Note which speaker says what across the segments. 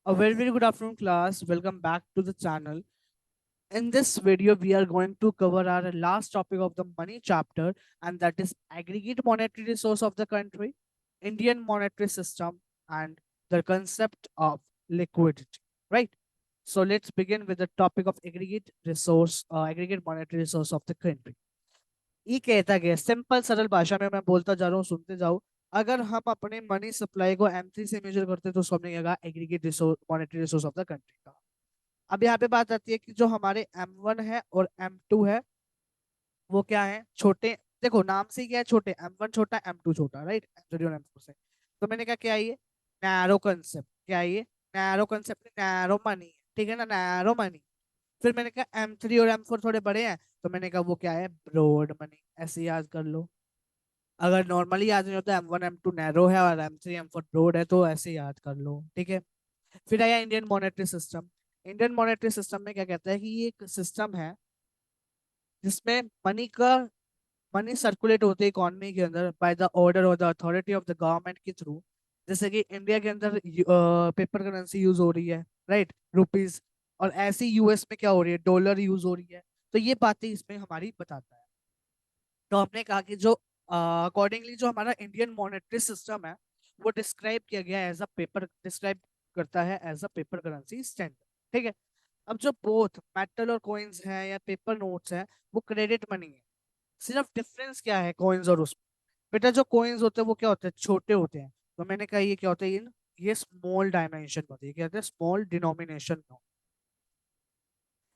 Speaker 1: A very good afternoon, class. Welcome back to the channel. In this video, we are going to cover our last topic of the money chapter, and that is aggregate monetary resource of the country, Indian monetary system, and the concept of liquidity. Right. So let's begin with the topic of aggregate monetary resource of the country. ये कहता गया simple सरल भाषा में मैं बोलता जा रहा हूँ, सुनते जाओ। अगर हम अपने मनी सप्लाई को M3 से मेजर करते हैं तो उसको हमने कहा aggregate resource monetary resource of the country का। अब यहाँ पे बात आती है कि जो हमारे M1 है और M2 है वो क्या है, छोटे। देखो नाम से ही क्या है, छोटे। M1 छोटा, M2 छोटा, राइट, M3 और M4 से। तो मैंने कहा क्या है ये, नैरो कंसेप्ट। क्या है ये, नैरो कंसेप्ट, नैरो मनी, ठीक है ना, नैरो मनी। फिर मैंने कहा M3 और M4 थोड़े बड़े हैं, तो मैंने कहा वो क्या है, ब्रॉड मनी। ऐसे याद कर लो। अगर नॉर्मली याद नहीं होता, M1 M2 नैरो है और M3 M4 ब्रॉड है, तो ऐसे याद कर लो, ठीक है। फिर आया Indian monetary system. Indian monetary system में क्या कहता है कि ये एक सिस्टम है जिसमें मनी सर्कुलेट होते है इकोनॉमी के अंदर बाय द ऑर्डर और the authority of the government के थ्रू। जैसे कि इंडिया के अंदर पेपर करेंसी यूज हो रही है, राइट, रुपीज। और ऐसी यूएस में क्या हो रही है, डॉलर यूज हो रही है। तो ये बातें इसमें हमारी बताता है। तो हमने कहा कि जो अकॉर्डिंगली जो हमारा इंडियन मॉनेटरी सिस्टम है वो डिस्क्राइब किया गया है एज अ पेपर, डिस्क्राइब करता है as a paper currency standard, ठीक है। अब जो बोथ मेटल और कॉइन्स हैं या पेपर नोट्स हैं वो क्रेडिट मनी है। सिर्फ डिफरेंस क्या है कॉइन्स और उसमें, बेटा जो कॉइन्स होते हैं वो क्या होते हैं, छोटे होते हैं। तो मैंने कहा ये क्या होता है, ये स्मॉल डायमेंशन होती है, क्या होता है, स्मॉल डिनोमिनेशन।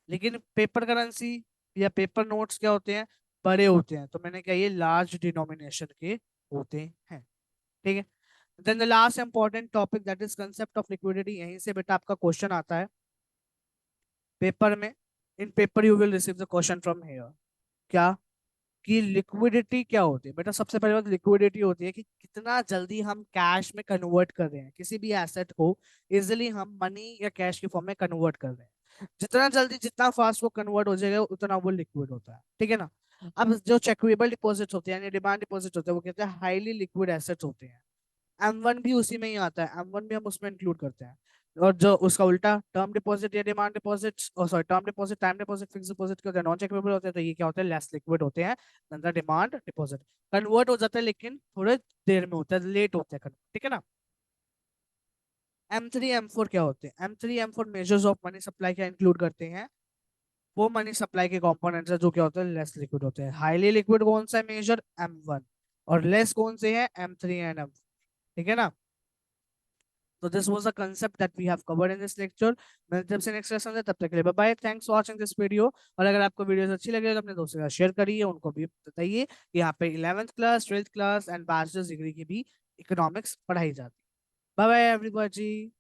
Speaker 1: लेकिन पेपर करेंसी या पेपर नोट्स क्या होते हैं, बड़े होते हैं। तो मैंने कहा ये लार्ज डिनोमिनेशन के होते हैं, ठीक है। Then the last important topic that is concept of liquidity. यहीं से बेटा आपका क्वेश्चन आता है पेपर में। In paper you will receive the question from here. क्या, कि लिक्विडिटी क्या होती है बेटा। सबसे पहले बात लिक्विडिटी होती है कि कितना जल्दी हम कैश में कन्वर्ट कर रहे हैं, किसी भी एसेट को इजिली हम मनी या कैश के फॉर्म में कन्वर्ट कर रहे हैं। जितना जल्दी जितना फास्ट वो कन्वर्ट हो जाएगा उतना वो लिक्विड होता है, ठीक है ना। अब जो चेकवेबल डिपॉजिट होते हैं यानी डिमांड डिपॉजिट होते हैं वो कहते हैं हाईली लिक्विड एसेट्स होते हैं। M1 भी उसी में ही आता है, M1 भी हम उसमें इंक्लूड करते हैं। और जो उसका उल्टा टर्म डिपॉजिट या demand deposit, sorry term deposit, time deposit, fix deposit के होते हैं, नॉन चेकेबल होते हैं। तो ये क्या होते हैं, लेस लिक्विड होते हैं then the demand deposit. Convert हो जाता है लेकिन थोड़े देर में होता है, लेट होता है convert, ठीक है ना। M3 M4 क्या होते हैं, M3 M4 measures of money supply क्या इंक्लूड करते हैं, वो मनी सप्लाई के कंपोनेंट्स है जो क्या होते हैं, लेस लिक्विड होते हैं। हाईली लिक्विड कौन सा है मेजर, M1। और लेस कौन से है, M3 एंड M4, ठीक है ना। So this was a concept that we have covered in this lecture. मिलते हैं आपसे नेक्स्ट लेसन में, तब तक के लिए bye bye. Thanks for watching this video. और अगर आपको वीडियो अच्छी लगे तो अपने दोस्तों के साथ शेयर करिए, उनको भी बताइए कि यहाँ पे 11th class, 12th class and bachelors degree की भी इकोनॉमिक्स पढ़ाई जाती है। Bye bye everybody.